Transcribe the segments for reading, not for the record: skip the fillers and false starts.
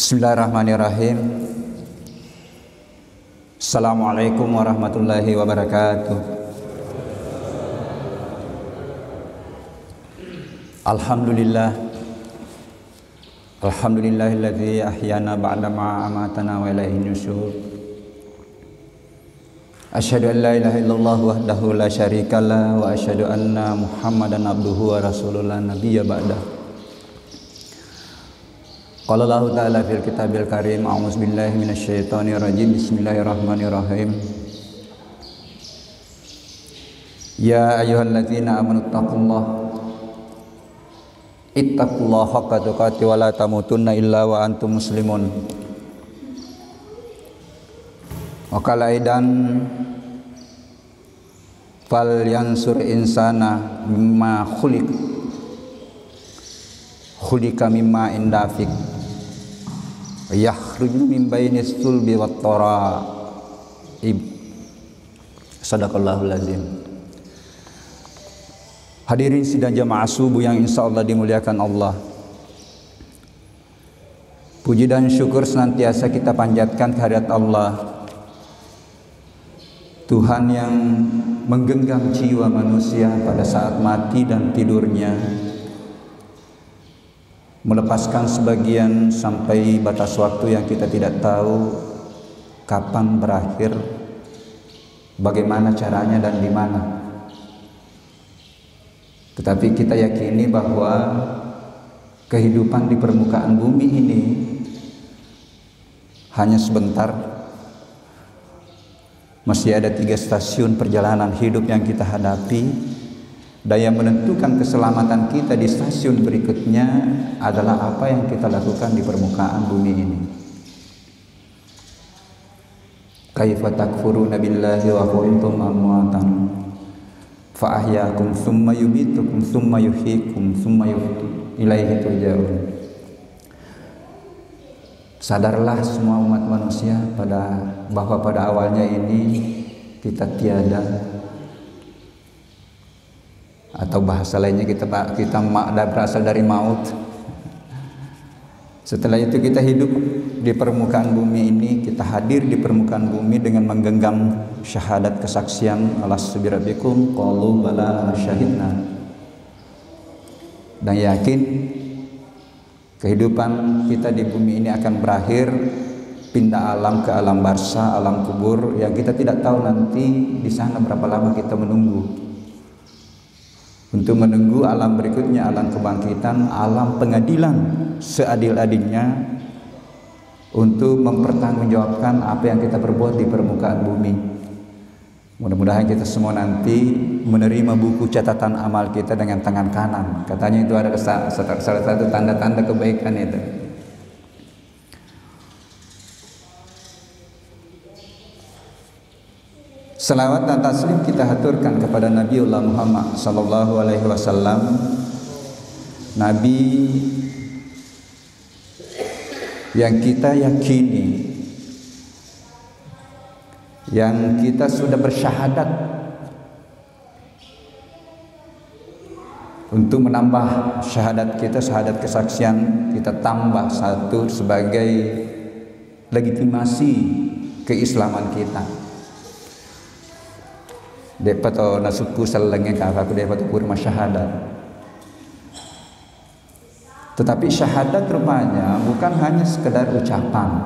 Bismillahirrahmanirrahim. Assalamualaikum warahmatullahi wabarakatuh. Alhamdulillah. Alhamdulillahilladzi ahyana ba'dama amatana wa ilaihin nusyur. Asyhadu an la ilaha illallah wahdahu la syarikalah wa asyhadu anna Muhammadan abduhu wa rasuluh la nabiyya ba'dah. Qala Allah Ta'ala fil kitabil karim, a'udzu billahi minasyaitonir rajim, bismillahirrahmanirrahim. Ya ayyuhalladzina amanu ittaqullaha haqqa tuqatih wa la tamutunna illa wa antum muslimun. Wa qala aidan fal yansur insana mimma khuliqa mimma indafik yakhruju min bainis sulbi wat tara'ib. Sadaqallahul azim. Hadirin sidang jamaah subuh yang insyaallah dimuliakan Allah. Puji dan syukur senantiasa kita panjatkan kehadirat Allah, Tuhan yang menggenggam jiwa manusia pada saat mati dan tidurnya, melepaskan sebagian sampai batas waktu yang kita tidak tahu kapan berakhir, bagaimana caranya dan di mana. Tetapi kita yakini bahwa kehidupan di permukaan bumi ini hanya sebentar. Masih ada 3 stasiun perjalanan hidup yang kita hadapi, dan yang menentukan keselamatan kita di stasiun berikutnya adalah apa yang kita lakukan di permukaan bumi ini. Kaifa takfuruna billahi wa kuntum amwatan fa ahyaakum tsumma yumitukum tsumma yuhyikum tsumma ilaihi turja'un. Sadarlah semua umat manusia bahwa pada awalnya ini kita tiada, atau bahasa lainnya kita berasal dari maut. Setelah itu kita hidup di permukaan bumi ini, kita hadir di permukaan bumi dengan menggenggam syahadat kesaksian alastu birabbikum qalu bala syahidna, dan yakin kehidupan kita di bumi ini akan berakhir, pindah alam ke alam barzah, alam kubur yang kita tidak tahu nanti di sana berapa lama kita menunggu. Untuk menunggu alam berikutnya, alam kebangkitan, alam pengadilan seadil-adilnya, untuk mempertanggungjawabkan apa yang kita perbuat di permukaan bumi. Mudah-mudahan kita semua nanti menerima buku catatan amal kita dengan tangan kanan. Katanya itu adalah salah satu tanda-tanda kebaikan itu. Salawat dan taslim kita haturkan kepada Nabiullah Muhammad sallallahu alaihi wasallam, Nabi yang kita yakini, yang kita sudah bersyahadat untuk menambah syahadat kita, syahadat kesaksian kita tambah satu sebagai legitimasi keislaman kita. Dapat nasuku salangnya kakakku dapat kurma syahadat. Tetapi syahadat rupanya bukan hanya sekedar ucapan,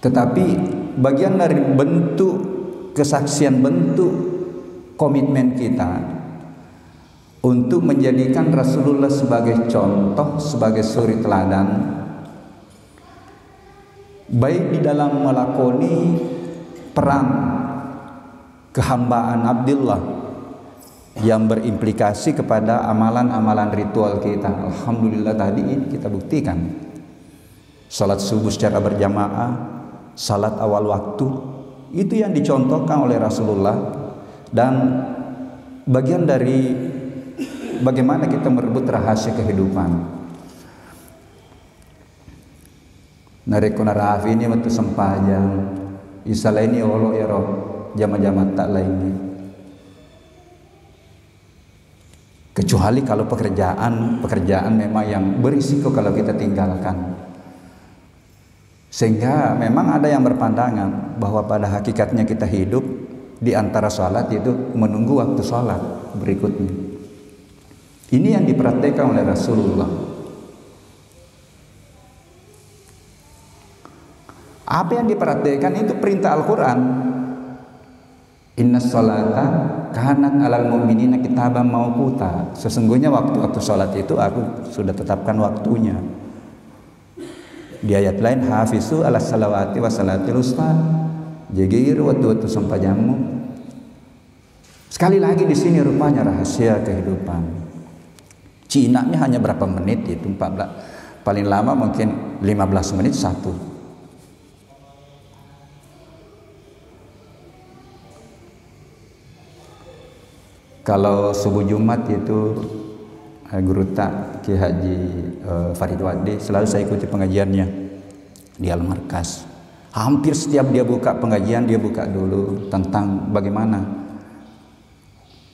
tetapi bagian dari bentuk kesaksian, bentuk komitmen kita untuk menjadikan Rasulullah sebagai contoh, sebagai suri teladan, baik di dalam melakoni peran kehambaan Abdullah yang berimplikasi kepada amalan-amalan ritual kita. Alhamdulillah tadi ini kita buktikan salat subuh secara berjamaah, salat awal waktu, itu yang dicontohkan oleh Rasulullah, dan bagian dari bagaimana kita merebut rahasia kehidupan. Narekuna rafi ini waktu sempajang isalah ini Allah ya Rob jama-jama tak lainnya. Kecuali kalau pekerjaan memang yang berisiko kalau kita tinggalkan. Sehingga memang ada yang berpandangan bahwa pada hakikatnya kita hidup di antara sholat itu menunggu waktu sholat berikutnya. Ini yang diperhatikan oleh Rasulullah. Apa yang diperhatikan itu perintah Al-Quran. Inna sholata kanat alal mu'minina kitaban mauquta. Sesungguhnya waktu-waktu sholat itu aku sudah tetapkan waktunya. Di ayat lain, hafizu ala salawati wa salatil usta, jagir waktu-waktu sampajamu. Sekali lagi di sini rupanya rahasia kehidupan. Cina-nya hanya berapa menit itu, 14, paling lama mungkin 15 menit satu. Kalau subuh Jumat itu Guru Tak Ki Haji Farid Wadi selalu saya ikuti pengajiannya di Al-Markas. Hampir setiap dia buka pengajian, dia buka dulu tentang bagaimana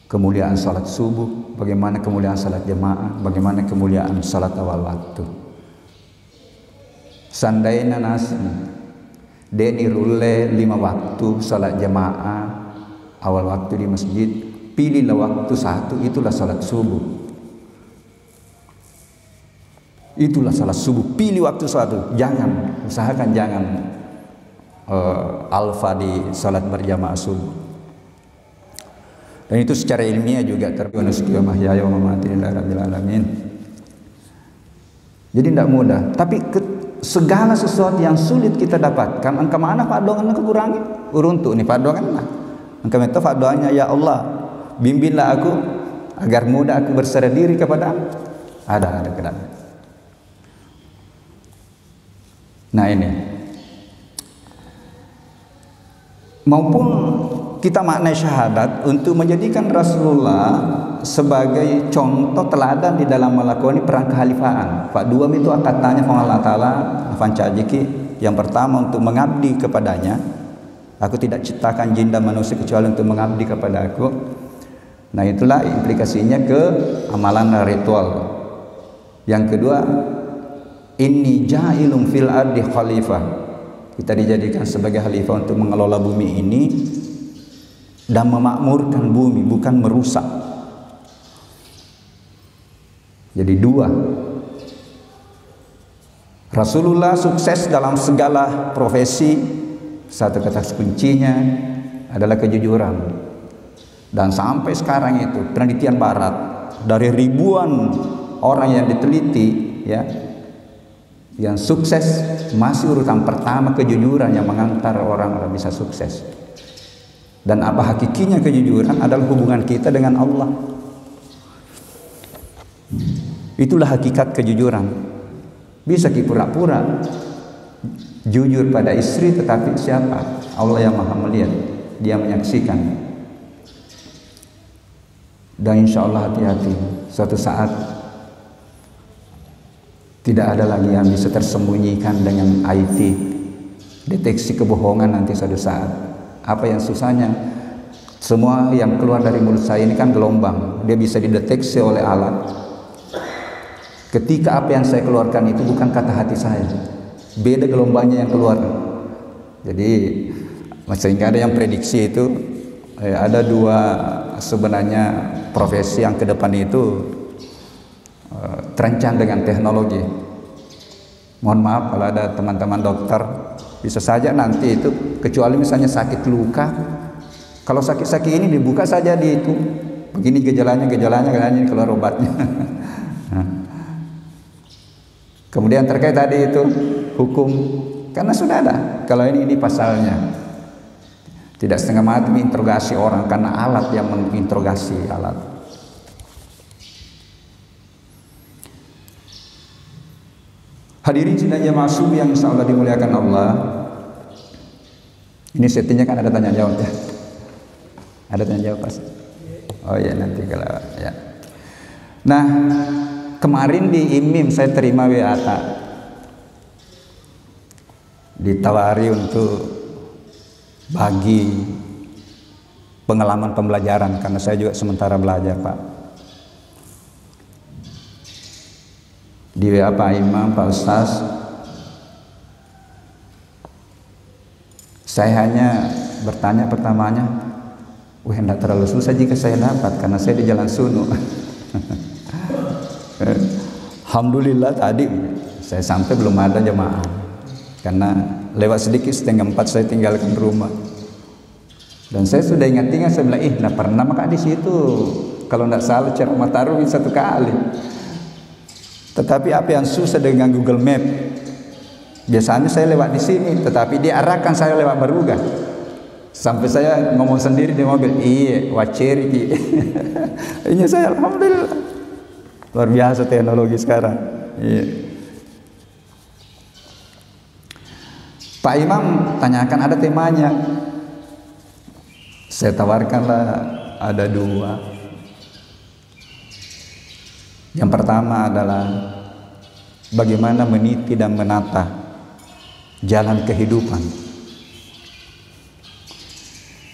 kemuliaan salat subuh, bagaimana kemuliaan salat jamaah, bagaimana kemuliaan salat awal waktu. Sandaina nasi deni rule 5 waktu salat jamaah awal waktu di masjid, pilihlah waktu satu, itulah salat subuh. Itulah salat subuh, pilih waktu satu. Jangan, usahakan jangan alfa di salat berjamaah subuh. Dan itu secara ilmiah juga alamin. Jadi tidak mudah. Tapi segala sesuatu yang sulit kita dapatkan, engkau mana Pak Dongan kekurangi? Uruntuk nih Pak Dongan lah. Engkau itu Pak doanya, ya Allah, bimbinglah aku agar mudah aku berserah diri kepada ada kenapa. Nah ini maupun kita maknai syahadat untuk menjadikan Rasulullah sebagai contoh teladan di dalam melakoni perang kehalifaan. Pak Duam itu katanya Allah Ta'ala Fancajiki yang pertama untuk mengabdi kepadanya. Aku tidak ciptakan jin dan manusia kecuali untuk mengabdi kepada aku. Nah itulah implikasinya ke amalan ritual. Yang kedua, inni ja'ilun fil ardi khalifah. Kita dijadikan sebagai khalifah untuk mengelola bumi ini dan memakmurkan bumi, bukan merusak. Jadi dua. Rasulullah sukses dalam segala profesi. Satu kata kuncinya adalah kejujuran. Dan sampai sekarang itu penelitian barat dari ribuan orang yang diteliti, ya, yang sukses masih urutan pertama kejujuran yang mengantar orang bisa sukses. Dan apa hakikinya kejujuran adalah hubungan kita dengan Allah. Itulah hakikat kejujuran. Bisa pura-pura jujur pada istri, tetapi siapa? Allah yang maha melihat, dia menyaksikan. Dan insya Allah hati-hati, suatu saat tidak ada lagi yang bisa tersembunyikan dengan IT. Deteksi kebohongan nanti suatu saat. Apa yang susahnya? Semua yang keluar dari mulut saya ini kan gelombang. Dia bisa dideteksi oleh alat. Ketika apa yang saya keluarkan itu bukan kata hati saya, beda gelombangnya yang keluar. Jadi sehingga ada yang prediksi itu ada dua sebenarnya profesi yang ke depan itu terancam dengan teknologi. Mohon maaf kalau ada teman-teman dokter, bisa saja nanti itu, kecuali misalnya sakit luka, kalau sakit-sakit ini dibuka saja di itu, begini gejalanya ini keluar obatnya. Kemudian terkait tadi itu hukum, karena sudah ada, kalau ini pasalnya. Tidak setengah mati menginterogasi orang karena alat yang menginterogasi alat. Hadirin sidang jamaah subuh yang insya Allah dimuliakan Allah. Ini settingnya kan ada tanya jawab ya. Ada tanya jawab pas. Oh ya nanti kalau ya. Nah kemarin di IMIM saya terima WA ditawari untuk bagi pengalaman pembelajaran karena saya juga sementara belajar Pak. di WA Pak Imam, Pak Ustaz, saya hanya bertanya pertamanya, tidak terlalu susah jika saya dapat karena saya di Jalan Sunu. Alhamdulillah tadi saya sampai belum ada jemaah, karena lewat sedikit 3:30 saya tinggalkan rumah. Dan saya sudah ingat-ingat, saya bilang, tidak pernah maka di situ. Kalau tidak salah ceramah taruh 1 kali. Tetapi apa yang susah dengan Google Map? Biasanya saya lewat di sini, tetapi dia arahkan saya lewat Baruga. Sampai saya ngomong sendiri di mobil, iya, waceri. Ini saya, alhamdulillah. Luar biasa teknologi sekarang. Iya. Pak Imam tanyakan ada temanya. Saya tawarkanlah ada 2. Yang pertama adalah bagaimana meniti dan menata jalan kehidupan.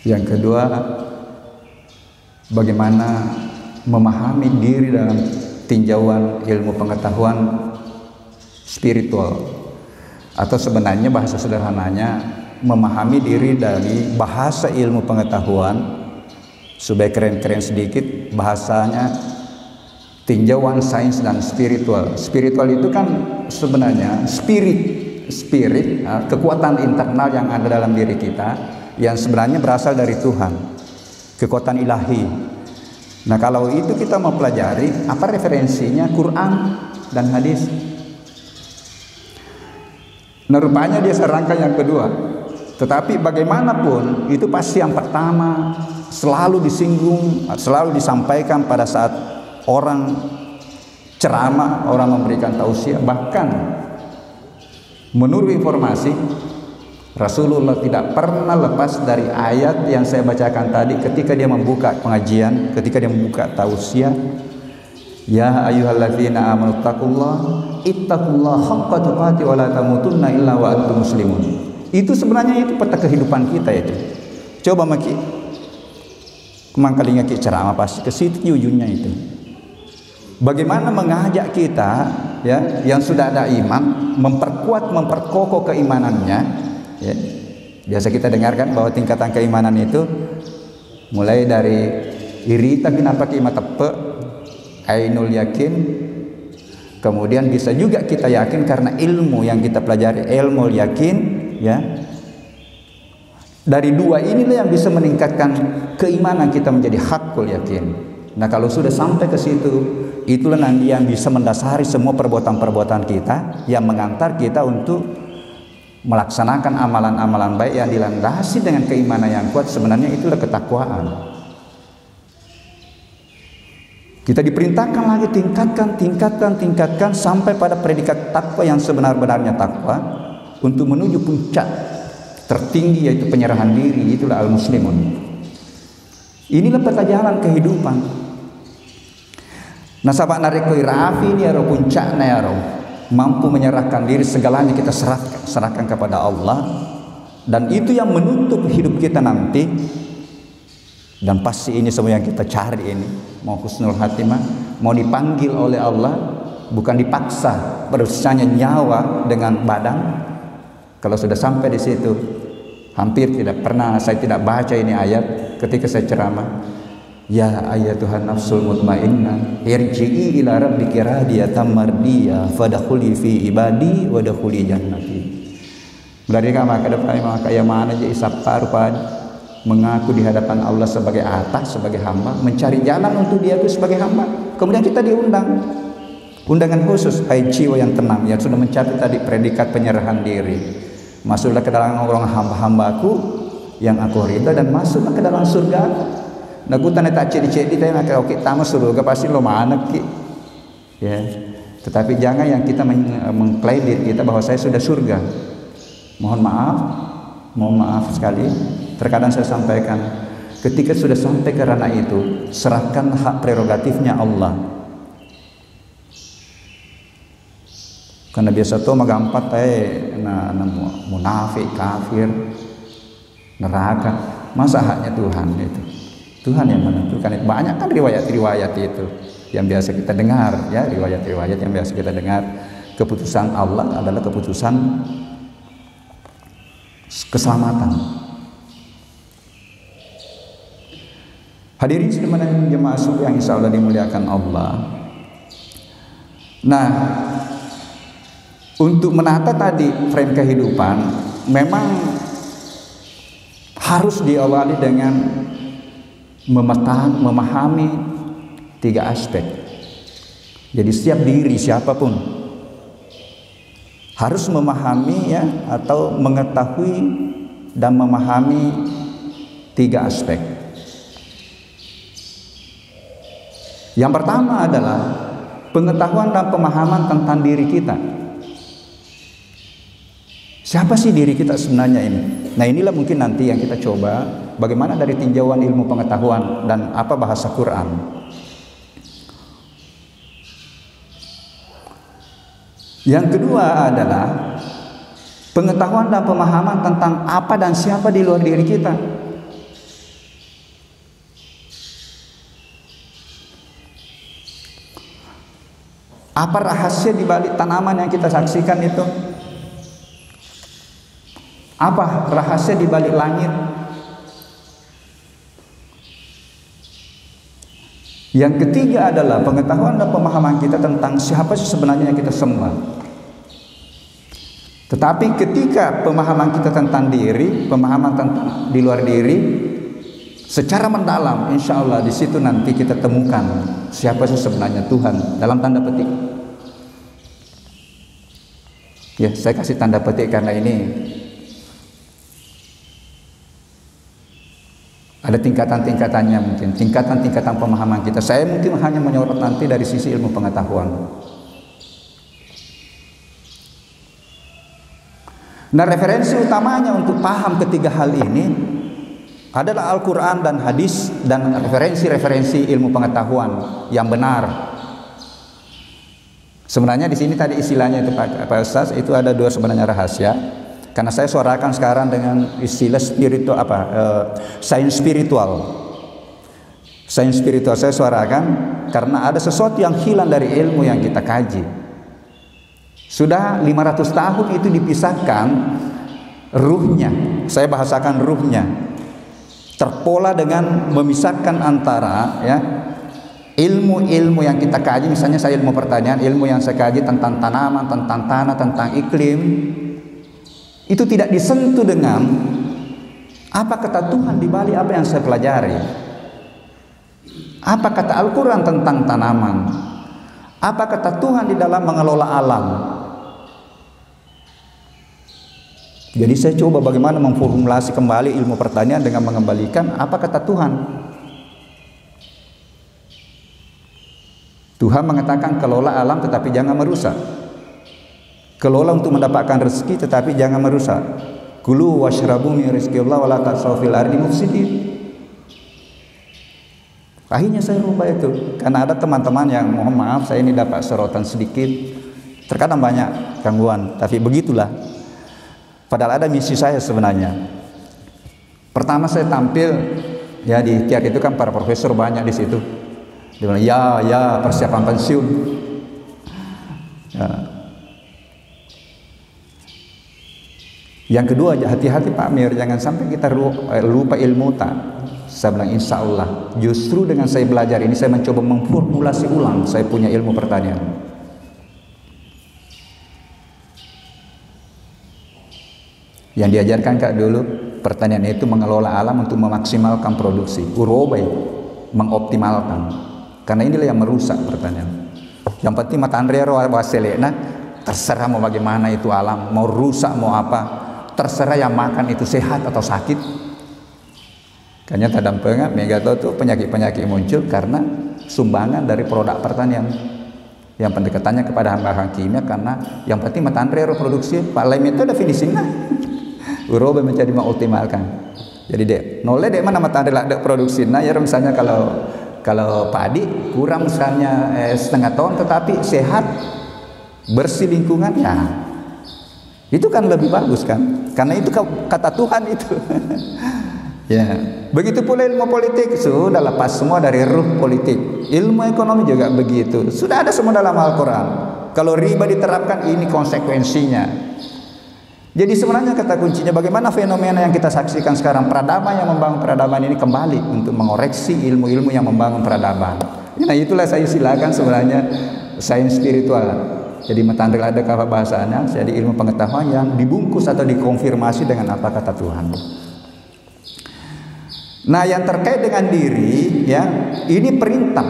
Yang kedua, bagaimana memahami diri dalam tinjauan ilmu pengetahuan spiritual, atau sebenarnya bahasa sederhananya memahami diri dari bahasa ilmu pengetahuan. Supaya keren-keren sedikit bahasanya, tinjauan sains dan spiritual. Spiritual itu kan sebenarnya spirit, kekuatan internal yang ada dalam diri kita, yang sebenarnya berasal dari Tuhan, kekuatan ilahi. Nah, kalau itu kita mau pelajari, apa referensinya? Quran dan hadis. Nah, rupanya dia serangkan yang kedua. Tetapi bagaimanapun itu pasti yang pertama selalu disinggung, selalu disampaikan pada saat orang ceramah, orang memberikan tausiah. Bahkan menurut informasi, Rasulullah tidak pernah lepas dari ayat yang saya bacakan tadi ketika dia membuka pengajian, ketika dia membuka tausiah. Ya ayyuhalladzina amanu ittaqullaha haqqa tuqatih wa la tamutunna illa wa antum muslimun. Itu sebenarnya itu peta kehidupan kita itu. Coba maki kemangkalinya ki ceramah pasti ke situ ujungnya itu. Bagaimana mengajak kita, ya, yang sudah ada iman, memperkokoh keimanannya, ya. Biasa kita dengarkan bahwa tingkatan keimanan itu mulai dari iri tapi kenapa kita tepe, ainul yakin, kemudian bisa juga kita yakin karena ilmu yang kita pelajari, ilmu yakin, ya. Dari 2 inilah yang bisa meningkatkan keimanan kita menjadi hakul yakin. Nah, kalau sudah sampai ke situ, itulah nanti yang bisa mendasari semua perbuatan-perbuatan kita, yang mengantar kita untuk melaksanakan amalan-amalan baik yang dilandasi dengan keimanan yang kuat. Sebenarnya itulah ketakwaan. Kita diperintahkan lagi tingkatkan sampai pada predikat takwa yang sebenar-benarnya takwa, untuk menuju puncak tertinggi yaitu penyerahan diri. Itulah al-muslimun. Inilah peta jalan kehidupan. Nah, sahabat narikoi rafi ini ya puncaknya ya, mampu menyerahkan diri, segalanya kita serahkan kepada Allah, dan itu yang menutup hidup kita nanti. Dan pasti ini semua yang kita cari ini, mau husnul khatimah, mau dipanggil oleh Allah, bukan dipaksa berusaha nyawa dengan badan. Kalau sudah sampai di situ, hampir tidak pernah saya tidak baca ini ayat ketika saya ceramah. Ya ayyatuhan nafsul mutmainnah irji'i ila rabbiki radiyatan mardiyah fadkhuli fi ibadi wadkhuli jannati. Berarti maka depan maka yang mana je isapar pad mengaku di hadapan Allah sebagai atas, sebagai hamba, mencari jalan untuk dia itu sebagai hamba. Kemudian kita diundang undangan khusus, hai jiwa yang tenang yang sudah mencapai tadi predikat penyerahan diri. Masuklah ke dalam orang hamba-hambaku yang aku ridha, dan masuklah ke dalam surga. Nagutan tak ciri-ciri kita nak oke tamu surga pasti lo mana ki, ya. Tetapi jangan yang kita mengklaim diri kita bahwa saya sudah surga. Mohon maaf sekali. Terkadang saya sampaikan, ketika sudah sampai ke ranah itu, serahkan hak prerogatifnya Allah. Karena biasa tuh magampat munafik, kafir, neraka. Masa haknya Tuhan itu? Tuhan yang menentukan itu. Banyak kan riwayat-riwayat itu. yang biasa kita dengar, ya, riwayat-riwayat yang biasa kita dengar. Keputusan Allah adalah keputusan keselamatan. Hadirin sekalian jemaah subuh yang insya Allah dimuliakan Allah. Nah, untuk menata tadi frame kehidupan memang harus diawali dengan memahami 3 aspek. Jadi setiap diri siapapun harus memahami, ya, atau mengetahui dan memahami 3 aspek. Yang pertama adalah pengetahuan dan pemahaman tentang diri kita. Siapa sih diri kita sebenarnya ini? Nah, inilah mungkin nanti yang kita coba bagaimana dari tinjauan ilmu pengetahuan dan apa bahasa Quran. Yang kedua adalah pengetahuan dan pemahaman tentang apa dan siapa di luar diri kita. Apa rahasia di balik tanaman yang kita saksikan itu? Apa rahasia di balik langit? Yang ketiga adalah pengetahuan dan pemahaman kita tentang siapa sih sebenarnya yang kita sembah. Tetapi ketika pemahaman kita tentang diri, pemahaman tentang di luar diri secara mendalam, insya Allah di situ nanti kita temukan siapa sih sebenarnya Tuhan dalam tanda petik. Ya, saya kasih tanda petik karena ini ada tingkatan-tingkatannya, mungkin tingkatan-tingkatan pemahaman kita. Saya mungkin hanya menyorot nanti dari sisi ilmu pengetahuan. Nah, referensi utamanya untuk paham ketiga hal ini adalah Al-Quran dan hadis dan referensi-referensi ilmu pengetahuan yang benar. Sebenarnya di sini tadi istilahnya itu Pak Ustaz, itu ada 2 sebenarnya rahasia. Karena saya suarakan sekarang dengan istilah spiritual sains spiritual. Sains spiritual saya suarakan karena ada sesuatu yang hilang dari ilmu yang kita kaji. Sudah 500 tahun itu dipisahkan ruhnya. Saya bahasakan ruhnya. Terpola dengan memisahkan antara, ya, ilmu-ilmu yang kita kaji. Misalnya saya ilmu pertanian, ilmu yang saya kaji tentang tanaman, tentang tanah, tentang iklim, itu tidak disentuh dengan apa kata Tuhan di balik apa yang saya pelajari. Apa kata Al-Quran tentang tanaman? Apa kata Tuhan di dalam mengelola alam? Jadi saya coba bagaimana memformulasi kembali ilmu pertanian dengan mengembalikan apa kata Tuhan. Tuhan mengatakan kelola alam tetapi jangan merusak. Kelola untuk mendapatkan rezeki tetapi jangan merusak. Kulu washrabu min rizqillah wa la ta'saw fil ardi mufsidin. Akhirnya saya rubah itu karena ada teman-teman yang mohon maaf saya ini dapat sorotan sedikit. Terkadang banyak gangguan, tapi begitulah. Padahal ada misi saya sebenarnya. Pertama saya tampil, ya, di ikhtiar itu kan para profesor banyak di situ. Dia bilang, ya persiapan pensiun. Ya. Yang kedua, hati-hati Pak Amir, jangan sampai kita lupa ilmu tak. Saya bilang insya Allah, justru dengan saya belajar ini saya mencoba memformulasi ulang saya punya ilmu pertanian. Yang diajarkan Kak dulu, pertanian itu mengelola alam untuk memaksimalkan produksi, urobai, mengoptimalkan. Karena inilah yang merusak pertanian. Yang penting mata Andrea waselena, terserah mau bagaimana itu alam, mau rusak mau apa, terserah yang makan itu sehat atau sakit. Kayaknya tadam pengak megato itu penyakit-penyakit muncul karena sumbangan dari produk pertanian yang pendekatannya kepada bahan kimia. Karena yang penting mata Andrea produksi, Pak Lem itu ada finishing nah. Uroba menjadi mengoptimalkan. Jadi dek, nolnya dek mana mata Andrea ada produksi. Nah ya misalnya kalau padi kurang misalnya setengah ton tetapi sehat, bersih lingkungan, ya itu kan lebih bagus kan, karena itu kata Tuhan itu. Ya, begitu pula ilmu politik sudah lepas semua dari ruh politik. Ilmu ekonomi juga begitu. Sudah ada semua dalam Al-Quran. Kalau riba diterapkan, ini konsekuensinya. Jadi sebenarnya kata kuncinya bagaimana fenomena yang kita saksikan sekarang, peradaban yang membangun peradaban ini kembali untuk mengoreksi ilmu-ilmu yang membangun peradaban. Nah itulah saya silakan sebenarnya sains spiritual. Jadi matandil ada kata bahasanya, jadi ilmu pengetahuan yang dibungkus atau dikonfirmasi dengan apa kata Tuhan. Nah, yang terkait dengan diri, ya, ini perintah.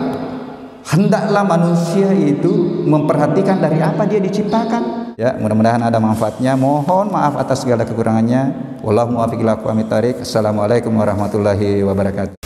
Hendaklah manusia itu memperhatikan dari apa dia diciptakan. Ya, mudah-mudahan ada manfaatnya. Mohon maaf atas segala kekurangannya. Wallahu muwaffiq ila aqwamit thariq. Assalamualaikum warahmatullahi wabarakatuh.